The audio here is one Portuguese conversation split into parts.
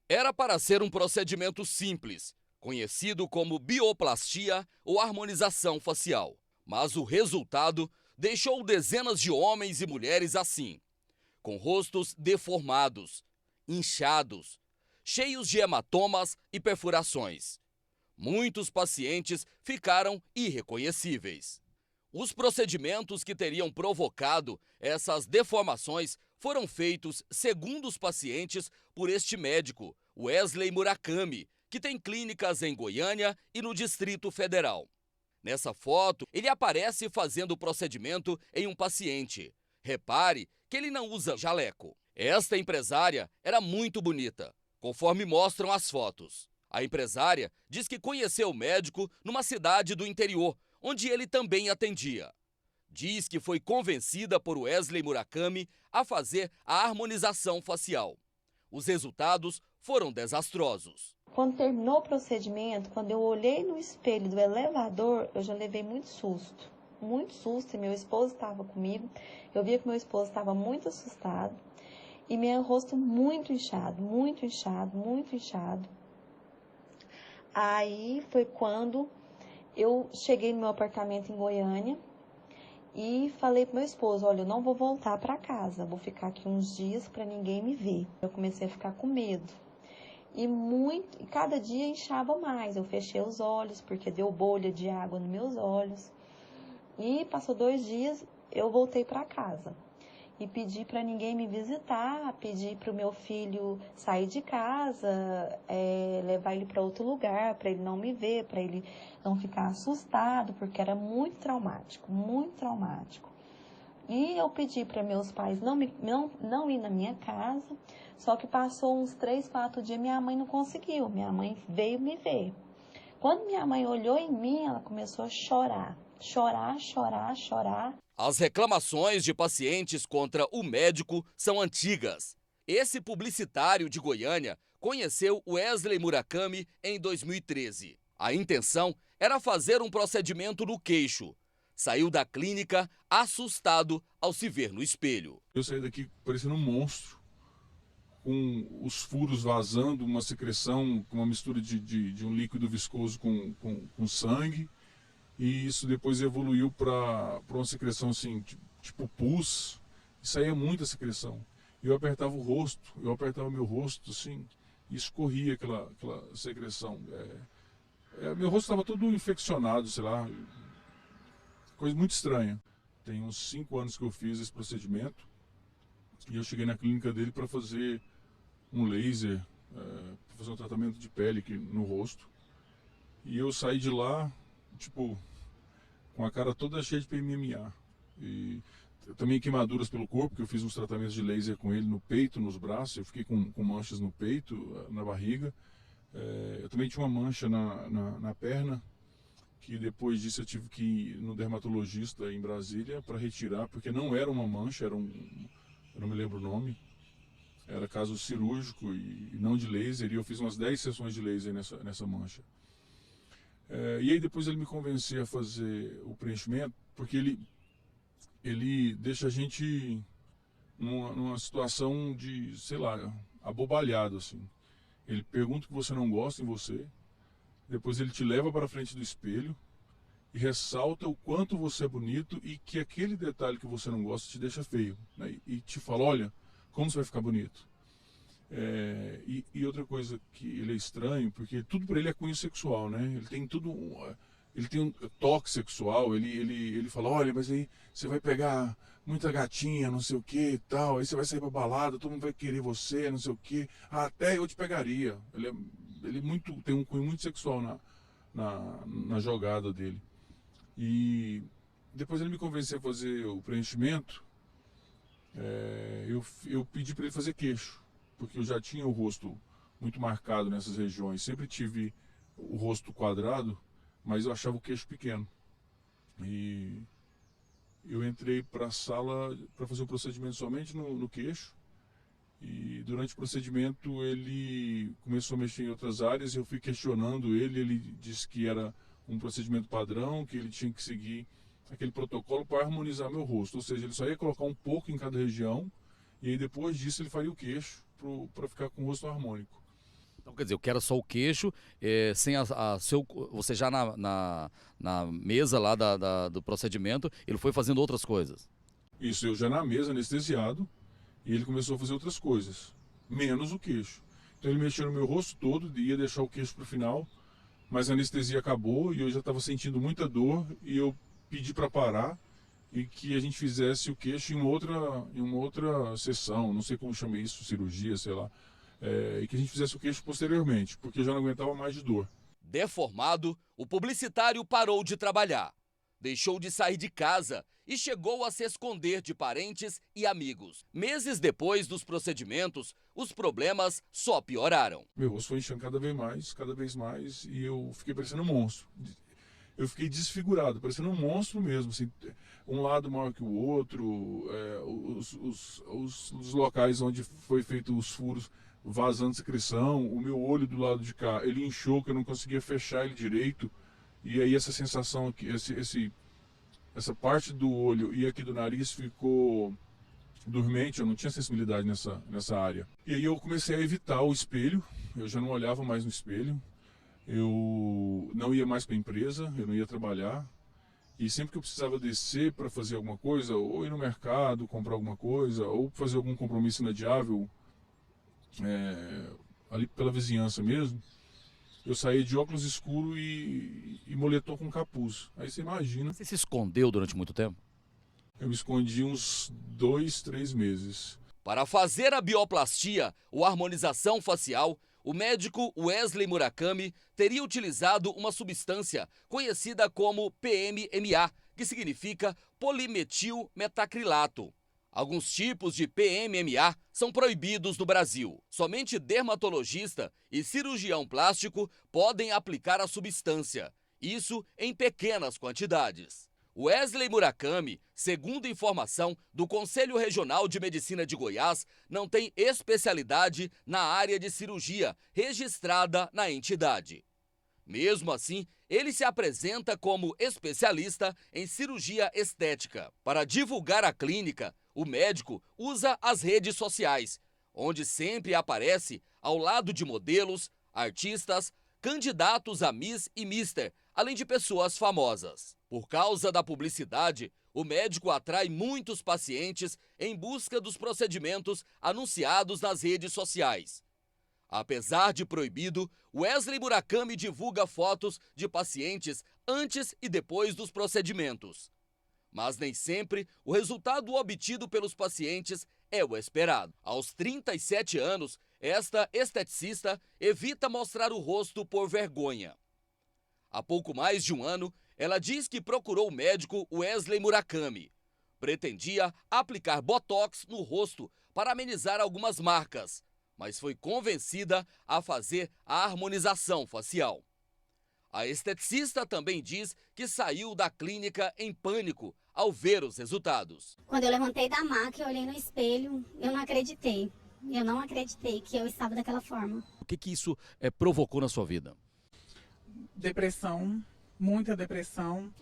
Era para ser um procedimento simples, conhecido como bioplastia ou harmonização facial. Mas o resultado deixou dezenas de homens e mulheres assim, com rostos deformados, inchados, cheios de hematomas e perfurações. Muitos pacientes ficaram irreconhecíveis. Os procedimentos que teriam provocado essas deformações foram feitos, segundo os pacientes, por este médico, Wesley Murakami, que tem clínicas em Goiânia e no Distrito Federal. Nessa foto, ele aparece fazendo o procedimento em um paciente. Repare que ele não usa jaleco. Esta empresária era muito bonita, conforme mostram as fotos. A empresária diz que conheceu o médico numa cidade do interior, onde ele também atendia. Diz que foi convencida por Wesley Murakami a fazer a harmonização facial. Os resultados foram desastrosos. Quando terminou o procedimento, quando eu olhei no espelho do elevador, eu já levei muito susto, e meu esposo estava comigo. Eu via que meu esposo estava muito assustado e meu rosto muito inchado, muito inchado, muito inchado. Aí foi quando eu cheguei no meu apartamento em Goiânia e falei pro meu esposo, olha, eu não vou voltar para casa, vou ficar aqui uns dias para ninguém me ver. Eu comecei a ficar com medo. E cada dia inchava mais. Eu fechei os olhos porque deu bolha de água nos meus olhos. E passou 2 dias, eu voltei para casa e pedi para ninguém me visitar, pedi para o meu filho sair de casa, levar ele para outro lugar, para ele não me ver, para ele não ficar assustado, porque era muito traumático, muito traumático. E eu pedi para meus pais não ir na minha casa, só que passou uns 3, 4 dias, minha mãe não conseguiu, minha mãe veio me ver. Quando minha mãe olhou em mim, ela começou a chorar. Chorar, chorar, chorar. As reclamações de pacientes contra o médico são antigas. Esse publicitário de Goiânia conheceu Wesley Murakami em 2013. A intenção era fazer um procedimento no queixo. Saiu da clínica assustado ao se ver no espelho. Eu saí daqui parecendo um monstro, com os furos vazando, uma secreção, uma mistura de um líquido viscoso com sangue. E isso depois evoluiu para uma secreção assim, tipo pus, e saía muita secreção. Eu apertava o rosto, eu apertava meu rosto assim, e escorria aquela secreção. Meu rosto estava todo infeccionado, sei lá, coisa muito estranha. Tem uns 5 anos que eu fiz esse procedimento, e eu cheguei na clínica dele para fazer um laser, para fazer um tratamento de pele aqui no rosto. E eu saí de lá, tipo, com a cara toda cheia de PMMA. E também queimaduras pelo corpo, que eu fiz uns tratamentos de laser com ele no peito, nos braços. Eu fiquei com manchas no peito, na barriga. Eu também tinha uma mancha na perna, que depois disso eu tive que ir no dermatologista em Brasília para retirar, porque não era uma mancha, eu não me lembro o nome. Era caso cirúrgico e não de laser, e eu fiz umas 10 sessões de laser nessa mancha. E aí depois ele me convenceu a fazer o preenchimento, porque ele deixa a gente numa situação de, sei lá, abobalhado assim. Ele pergunta o que você não gosta em você, depois ele te leva para a frente do espelho e ressalta o quanto você é bonito e que aquele detalhe que você não gosta te deixa feio, né? E te fala, olha, como você vai ficar bonito. E outra coisa que ele é estranho, porque tudo para ele é cunho sexual, né? Ele tem tudo, ele tem um toque sexual, ele fala, olha, mas aí você vai pegar muita gatinha, não sei o que e tal, aí você vai sair pra balada, todo mundo vai querer você, não sei o que, até eu te pegaria. Ele tem um cunho muito sexual na jogada dele. E depois ele me convenceu a fazer o preenchimento. Eu pedi para ele fazer queixo, porque eu já tinha o rosto muito marcado nessas regiões. Sempre tive o rosto quadrado, mas eu achava o queixo pequeno. E eu entrei para a sala para fazer o procedimento somente no queixo. E durante o procedimento ele começou a mexer em outras áreas e eu fui questionando ele. Ele disse que era um procedimento padrão, que ele tinha que seguir aquele protocolo para harmonizar meu rosto. Ou seja, ele só ia colocar um pouco em cada região e aí depois disso ele faria o queixo para ficar com o rosto harmônico. Então, quer dizer, eu quero só o queixo, sem você já na mesa lá do procedimento, ele foi fazendo outras coisas. Isso, eu já na mesa, anestesiado, e ele começou a fazer outras coisas, menos o queixo. Então ele mexeu no meu rosto todo, ia deixar o queixo para o final, mas a anestesia acabou e eu já estava sentindo muita dor e eu pedi para parar e que a gente fizesse o queixo em uma outra sessão, não sei como chama isso, cirurgia, sei lá, e que a gente fizesse o queixo posteriormente, porque eu já não aguentava mais de dor. Deformado, o publicitário parou de trabalhar, deixou de sair de casa e chegou a se esconder de parentes e amigos. Meses depois dos procedimentos, os problemas só pioraram. Meu rosto foi inchando cada vez mais, e eu fiquei parecendo um monstro. Eu fiquei desfigurado, parecendo um monstro mesmo, assim, um lado maior que o outro, os locais onde foi feito os furos vazando secreção, o meu olho do lado de cá, ele inchou que eu não conseguia fechar ele direito, e aí essa sensação aqui, essa parte do olho e aqui do nariz ficou dormente, eu não tinha sensibilidade nessa área. E aí eu comecei a evitar o espelho, eu já não olhava mais no espelho, eu não ia mais para a empresa, eu não ia trabalhar, e sempre que eu precisava descer para fazer alguma coisa, ou ir no mercado, comprar alguma coisa, ou fazer algum compromisso inadiável, ali pela vizinhança mesmo, eu saía de óculos escuros e moletom com capuz. Aí você imagina. Você se escondeu durante muito tempo? Eu me escondi uns 2, 3 meses. Para fazer a bioplastia ou harmonização facial, o médico Wesley Murakami teria utilizado uma substância conhecida como PMMA, que significa polimetilmetacrilato. Alguns tipos de PMMA são proibidos no Brasil. Somente dermatologista e cirurgião plástico podem aplicar a substância, isso em pequenas quantidades. Wesley Murakami, segundo informação do Conselho Regional de Medicina de Goiás, não tem especialidade na área de cirurgia registrada na entidade. Mesmo assim, ele se apresenta como especialista em cirurgia estética. Para divulgar a clínica, o médico usa as redes sociais, onde sempre aparece ao lado de modelos, artistas, candidatos a Miss e Mister, além de pessoas famosas. Por causa da publicidade, o médico atrai muitos pacientes em busca dos procedimentos anunciados nas redes sociais. Apesar de proibido, Wesley Murakami divulga fotos de pacientes antes e depois dos procedimentos. Mas nem sempre o resultado obtido pelos pacientes é o esperado. Aos 37 anos, esta esteticista evita mostrar o rosto por vergonha. Há pouco mais de um ano, ela diz que procurou o médico Wesley Murakami. Pretendia aplicar botox no rosto para amenizar algumas marcas, mas foi convencida a fazer a harmonização facial. A esteticista também diz que saiu da clínica em pânico ao ver os resultados. Quando eu levantei da maca e olhei no espelho, eu não acreditei. Eu não acreditei que eu estava daquela forma. O que isso provocou na sua vida? Depressão, muita depressão.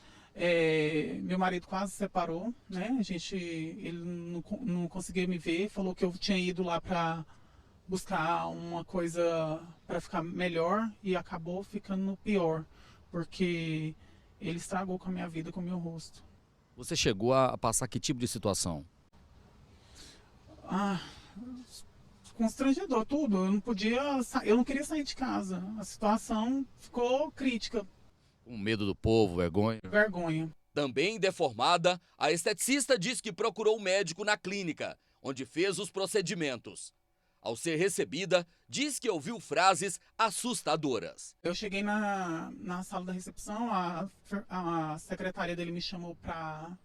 Meu marido quase se separou, né? Ele não conseguia me ver, falou que eu tinha ido lá para buscar uma coisa para ficar melhor e acabou ficando pior, porque ele estragou com a minha vida, com o meu rosto. Você chegou a passar que tipo de situação? Constrangedor, tudo. Eu não queria sair de casa. A situação ficou crítica. Com medo do povo, vergonha? Vergonha. Também deformada, a esteticista diz que procurou o médico na clínica, onde fez os procedimentos. Ao ser recebida, diz que ouviu frases assustadoras. Eu cheguei na sala da recepção, a secretária dele me chamou para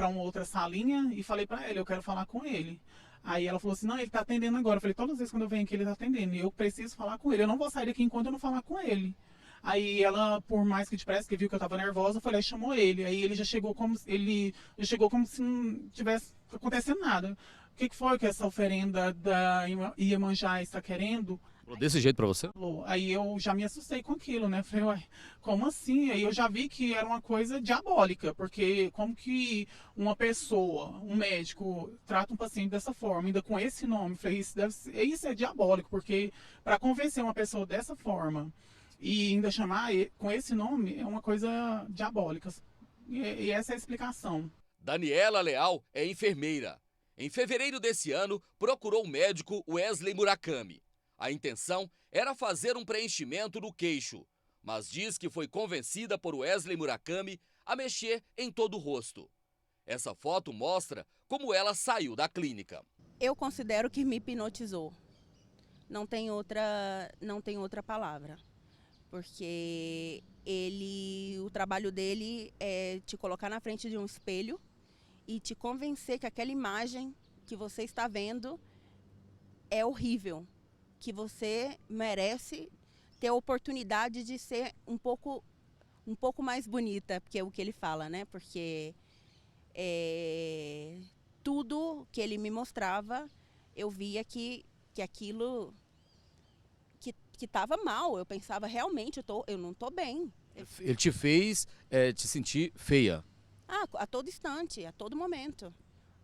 uma outra salinha e falei para ela, eu quero falar com ele. Aí ela falou assim, não, ele tá atendendo agora. Eu falei, todas as vezes quando eu venho aqui ele tá atendendo e eu preciso falar com ele, eu não vou sair daqui enquanto eu não falar com ele. Aí ela, por mais que depressa, que viu que eu tava nervosa, foi lá e chamou ele. Aí ele já chegou como se não tivesse acontecendo nada. O que foi que essa oferenda da Iemanjá está querendo? Falou desse jeito pra você? Aí eu já me assustei com aquilo, né? Falei, ué, como assim? Aí eu já vi que era uma coisa diabólica, porque como que uma pessoa, um médico, trata um paciente dessa forma, ainda com esse nome? Falei, isso é diabólico, porque para convencer uma pessoa dessa forma e ainda chamar com esse nome é uma coisa diabólica. E essa é a explicação. Daniela Leal é enfermeira. Em fevereiro desse ano, procurou o médico Wesley Murakami. A intenção era fazer um preenchimento no queixo, mas diz que foi convencida por Wesley Murakami a mexer em todo o rosto. Essa foto mostra como ela saiu da clínica. Eu considero que me hipnotizou. Não tem outra palavra. Porque o trabalho dele é te colocar na frente de um espelho e te convencer que aquela imagem que você está vendo é horrível. Que você merece ter a oportunidade de ser um pouco mais bonita, porque é o que ele fala, né? Porque tudo que ele me mostrava, eu via que aquilo que estava mal. Eu pensava, realmente, eu não estou bem. Ele te fez te sentir feia? A todo instante, a todo momento.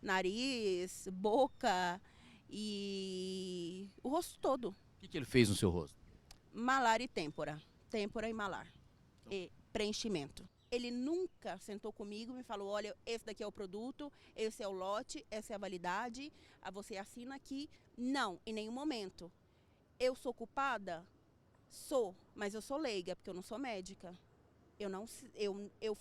Nariz, boca e o rosto todo. O que ele fez no seu rosto? Malar e têmpora. Têmpora e malar. E preenchimento. Ele nunca sentou comigo e me falou, olha, esse daqui é o produto, esse é o lote, essa é a validade, você assina aqui. Não, em nenhum momento. Eu sou culpada? Sou, mas eu sou leiga, porque eu não sou médica. Eu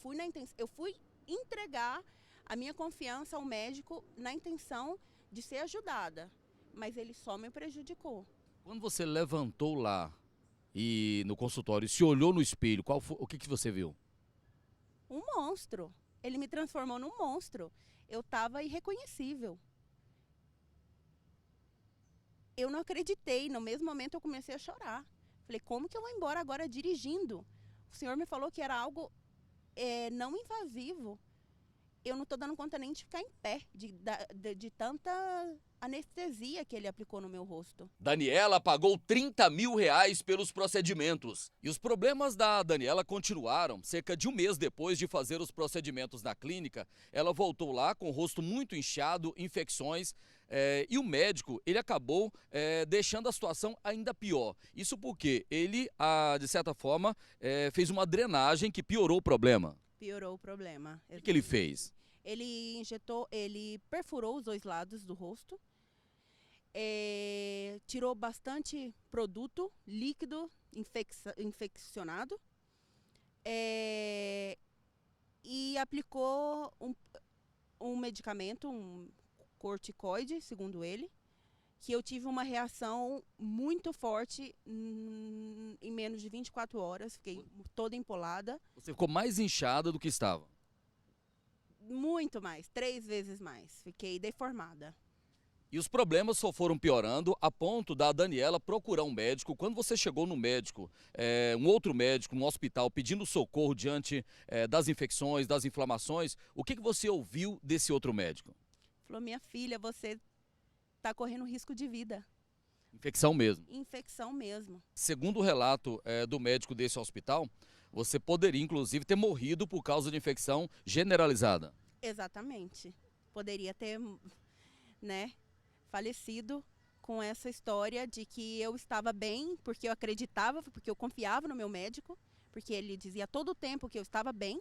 fui entregar a minha confiança ao médico na intenção de ser ajudada, mas ele só me prejudicou. Quando você levantou lá e no consultório, se olhou no espelho, o que você viu? Um monstro. Ele me transformou num monstro. Eu estava irreconhecível. Eu não acreditei. No mesmo momento eu comecei a chorar. Falei, como que eu vou embora agora dirigindo? O senhor me falou que era algo não invasivo. Eu não estou dando conta nem de ficar em pé, de tanta anestesia que ele aplicou no meu rosto. Daniela pagou R$30 mil pelos procedimentos. E os problemas da Daniela continuaram. Cerca de um mês depois de fazer os procedimentos na clínica, ela voltou lá com o rosto muito inchado, infecções, e o médico, ele acabou deixando a situação ainda pior. Isso porque ele, de certa forma, fez uma drenagem que piorou o problema. Piorou o problema. O que ele fez? Ele perfurou os dois lados do rosto, tirou bastante produto líquido infeccionado e aplicou um medicamento, um corticoide, segundo ele, que eu tive uma reação muito forte em menos de 24 horas, fiquei toda empolada. Você ficou mais inchada do que estava? Muito mais, 3 vezes mais. Fiquei deformada. E os problemas só foram piorando a ponto da Daniela procurar um médico. Quando você chegou no médico, um outro médico, no hospital, pedindo socorro diante das infecções, das inflamações, o que você ouviu desse outro médico? Falou, minha filha, você está correndo risco de vida. Infecção mesmo? Infecção mesmo. Segundo o relato do médico desse hospital, você poderia, inclusive, ter morrido por causa de infecção generalizada. Exatamente. Poderia ter, falecido com essa história de que eu estava bem, porque eu acreditava, porque eu confiava no meu médico, porque ele dizia todo o tempo que eu estava bem.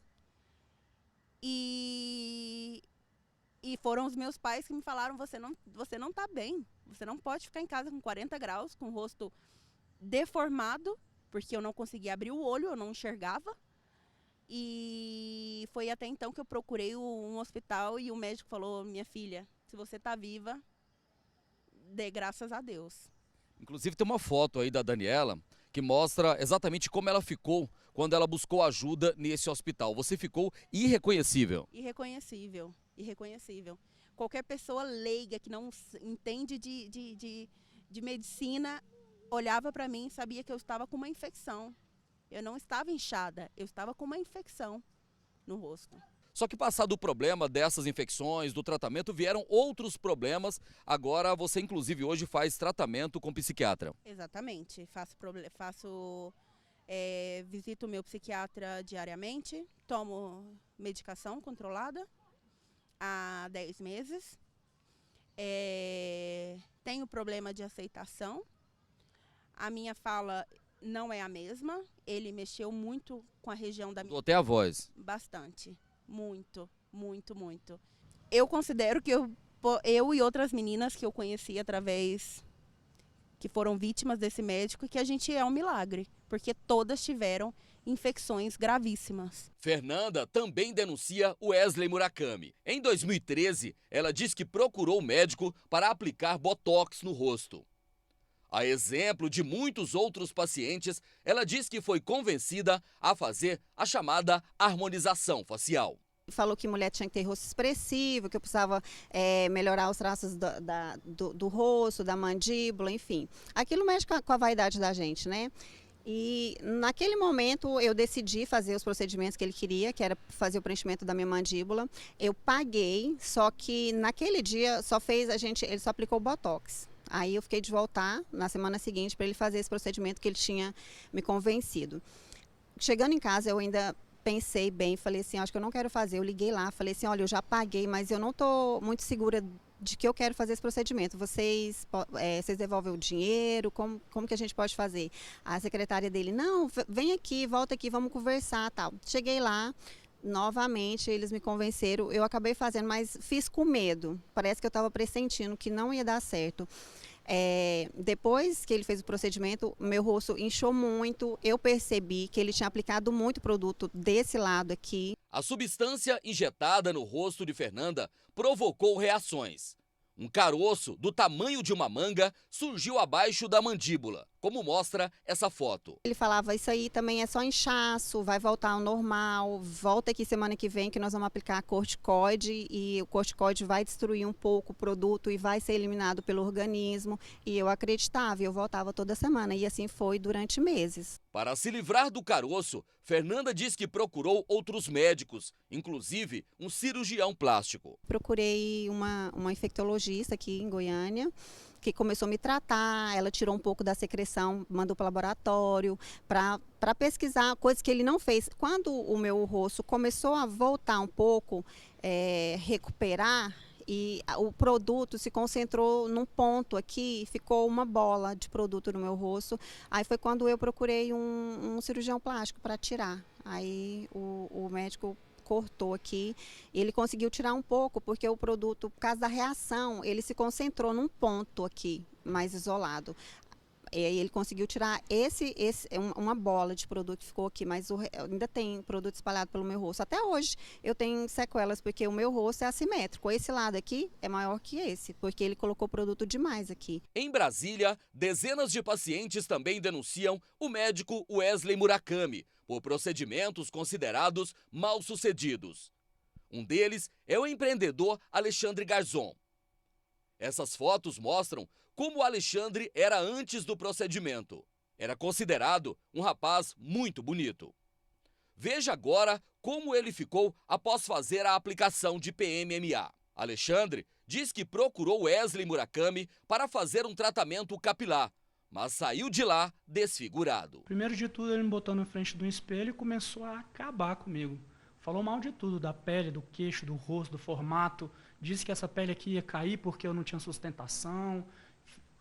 E foram os meus pais que me falaram, você não está bem, você não pode ficar em casa com 40 graus, com o rosto deformado, porque eu não conseguia abrir o olho, eu não enxergava. E foi até então que eu procurei um hospital e o médico falou, minha filha, se você está viva, dê graças a Deus. Inclusive tem uma foto aí da Daniela que mostra exatamente como ela ficou quando ela buscou ajuda nesse hospital. Você ficou irreconhecível. Irreconhecível. Qualquer pessoa leiga que não entende de medicina olhava para mim e sabia que eu estava com uma infecção. Eu não estava inchada, eu estava com uma infecção no rosto. Só que passado o problema dessas infecções, do tratamento, vieram outros problemas. Agora você, inclusive, hoje faz tratamento com psiquiatra. Exatamente. Visito o meu psiquiatra diariamente, tomo medicação controlada há 10 meses. Tenho problema de aceitação. A minha fala não é a mesma. Ele mexeu muito com a região da minha... Até a voz. Bastante. Muito, muito, muito. Eu considero que eu e outras meninas que eu conheci através... que foram vítimas desse médico, que a gente é um milagre, porque todas tiveram infecções gravíssimas. Fernanda também denuncia o Wesley Murakami. Em 2013, ela diz que procurou o médico para aplicar botox no rosto. A exemplo de muitos outros pacientes, ela diz que foi convencida a fazer a chamada harmonização facial. Falou que mulher tinha que ter rosto expressivo, que eu precisava melhorar os traços do rosto, da mandíbula, enfim. Aquilo mexe com a vaidade da gente, né? E naquele momento eu decidi fazer os procedimentos que ele queria, que era fazer o preenchimento da minha mandíbula. Eu paguei, só que naquele dia ele só aplicou o botox. Aí eu fiquei de voltar na semana seguinte para ele fazer esse procedimento que ele tinha me convencido. Chegando em casa, eu ainda pensei bem, falei assim, acho que eu não quero fazer. Eu liguei lá, falei assim, olha, eu já paguei, mas eu não estou muito segura de que eu quero fazer esse procedimento. Vocês devolvem o dinheiro? Como que a gente pode fazer? A secretária dele, não, vem aqui, volta aqui, vamos conversar, tal. Cheguei lá, novamente eles me convenceram, eu acabei fazendo, mas fiz com medo. Parece que eu estava pressentindo que não ia dar certo. Depois que ele fez o procedimento, meu rosto inchou muito, eu percebi que ele tinha aplicado muito produto desse lado aqui. A substância injetada no rosto de Fernanda provocou reações. Um caroço do tamanho de uma manga surgiu abaixo da mandíbula, como mostra essa foto. Ele falava, isso aí também é só inchaço, vai voltar ao normal, volta aqui semana que vem que nós vamos aplicar corticoide e o corticoide vai destruir um pouco o produto e vai ser eliminado pelo organismo. E eu acreditava, eu voltava toda semana e assim foi durante meses. Para se livrar do caroço, Fernanda diz que procurou outros médicos, inclusive um cirurgião plástico. Procurei uma infectologista aqui em Goiânia, que começou a me tratar, ela tirou um pouco da secreção, mandou para o laboratório, para pesquisar coisas que ele não fez. Quando o meu rosto começou a voltar um pouco, recuperar, e o produto se concentrou num ponto aqui, ficou uma bola de produto no meu rosto. Aí foi quando eu procurei um cirurgião plástico para tirar. Aí o médico cortou aqui, ele conseguiu tirar um pouco, porque o produto, por causa da reação, ele se concentrou num ponto aqui, mais isolado. E aí ele conseguiu tirar uma bola de produto que ficou aqui, mas ainda tem produto espalhado pelo meu rosto. Até hoje eu tenho sequelas, porque o meu rosto é assimétrico. Esse lado aqui é maior que esse, porque ele colocou produto demais aqui. Em Brasília, dezenas de pacientes também denunciam o médico Wesley Murakami por procedimentos considerados mal-sucedidos. Um deles é o empreendedor Alexandre Garzon. Essas fotos mostram como o Alexandre era antes do procedimento. Era considerado um rapaz muito bonito. Veja agora como ele ficou após fazer a aplicação de PMMA. Alexandre diz que procurou Wesley Murakami para fazer um tratamento capilar, mas saiu de lá desfigurado. Primeiro de tudo, ele me botou na frente do espelho e começou a acabar comigo. Falou mal de tudo, da pele, do queixo, do rosto, do formato. Disse que essa pele aqui ia cair porque eu não tinha sustentação.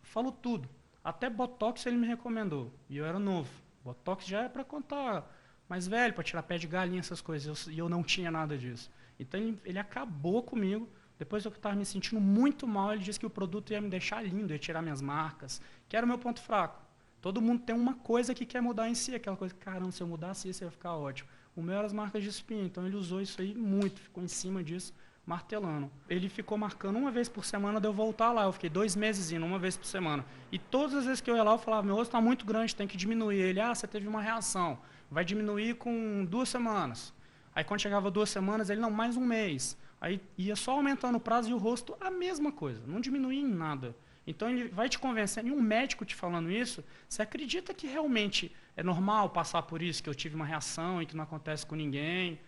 Falou tudo. Até botox ele me recomendou. E eu era novo. Botox já é para contar mais velho, para tirar pé de galinha, essas coisas. E eu não tinha nada disso. Então ele acabou comigo. Depois eu estava me sentindo muito mal, ele disse que o produto ia me deixar lindo, ia tirar minhas marcas, que era o meu ponto fraco. Todo mundo tem uma coisa que quer mudar em si, aquela coisa que, caramba, se eu mudasse isso ia ficar ótimo. O meu era as marcas de espinha, então ele usou isso aí muito, ficou em cima disso, martelando. Ele ficou marcando uma vez por semana de eu voltar lá, eu fiquei 2 meses indo, uma vez por semana. E todas as vezes que eu ia lá, eu falava, meu rosto está muito grande, tem que diminuir. Ele, você teve uma reação, vai diminuir com 2 semanas. Aí quando chegava 2 semanas, ele, não, mais 1 mês. Aí ia só aumentando o prazo e o rosto a mesma coisa, não diminuía em nada. Então ele vai te convencendo, e um médico te falando isso, você acredita que realmente é normal passar por isso, que eu tive uma reação e que não acontece com ninguém?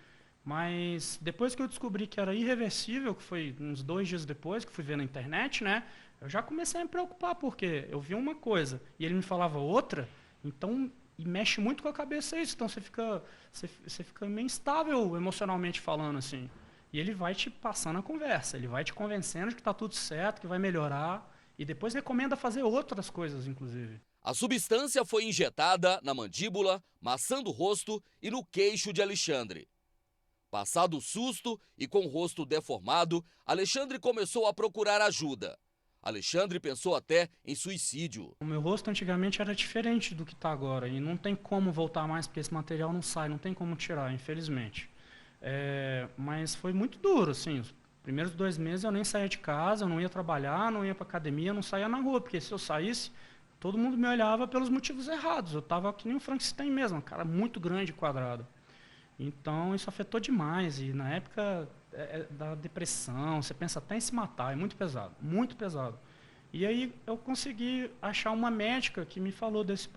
Mas depois que eu descobri que era irreversível, que foi uns 2 dias depois, que fui ver na internet, né? Eu já comecei a me preocupar, porque eu vi uma coisa e ele me falava outra, então, e mexe muito com a cabeça isso, então você fica meio instável emocionalmente falando, assim. E ele vai te passando a conversa, ele vai te convencendo de que está tudo certo, que vai melhorar, e depois recomenda fazer outras coisas, inclusive. A substância foi injetada na mandíbula, maçã do rosto e no queixo de Alexandre. Passado o susto e com o rosto deformado, Alexandre começou a procurar ajuda. Alexandre pensou até em suicídio. O meu rosto antigamente era diferente do que está agora, e não tem como voltar mais, porque esse material não sai, não tem como tirar, infelizmente. Mas foi muito duro, assim. Os primeiros 2 meses eu nem saía de casa, eu não ia trabalhar, não ia para academia, não saía na rua, porque se eu saísse, todo mundo me olhava pelos motivos errados. Eu estava que nem um Frankenstein mesmo, um cara muito grande e quadrado. Então isso afetou demais, e na época da depressão, você pensa até em se matar, é muito pesado, muito pesado. E aí eu consegui achar uma médica que me falou desse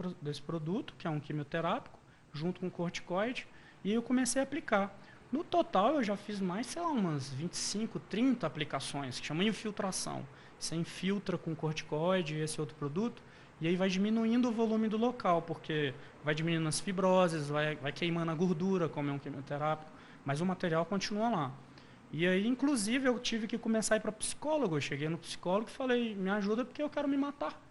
produto, que é um quimioterápico, junto com corticoide, e eu comecei a aplicar. No total eu já fiz mais, sei lá, umas 25, 30 aplicações, que chama infiltração. Você infiltra com corticoide e esse outro produto, e aí vai diminuindo o volume do local, porque vai diminuindo as fibroses, vai queimando a gordura, como é um quimioterápico, mas o material continua lá. E aí, inclusive, eu tive que começar a ir para psicólogo. Eu cheguei no psicólogo e falei, me ajuda porque eu quero me matar.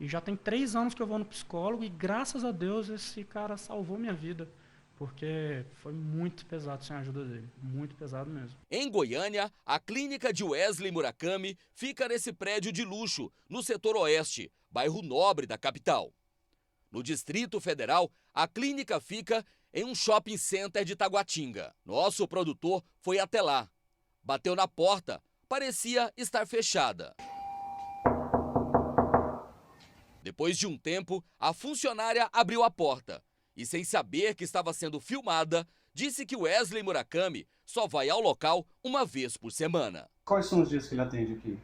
E já tem 3 anos que eu vou no psicólogo e, graças a Deus, esse cara salvou minha vida. Porque foi muito pesado sem a ajuda dele, muito pesado mesmo. Em Goiânia, a clínica de Wesley Murakami fica nesse prédio de luxo, no setor oeste, bairro nobre da capital. No Distrito Federal, a clínica fica em um shopping center de Taguatinga. Nosso produtor foi até lá. Bateu na porta, parecia estar fechada. Depois de um tempo, a funcionária abriu a porta e, sem saber que estava sendo filmada, disse que Wesley Murakami só vai ao local uma vez por semana. Quais são os dias que ele atende aqui?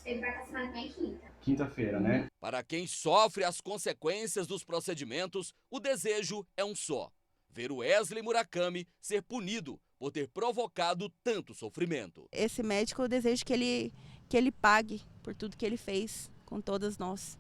Ele vai estar semana que vem quinta. Quinta-feira, né? Para quem sofre as consequências dos procedimentos, o desejo é um só: ver Wesley Murakami ser punido por ter provocado tanto sofrimento. Esse médico, eu desejo que ele pague por tudo que ele fez com todas nós.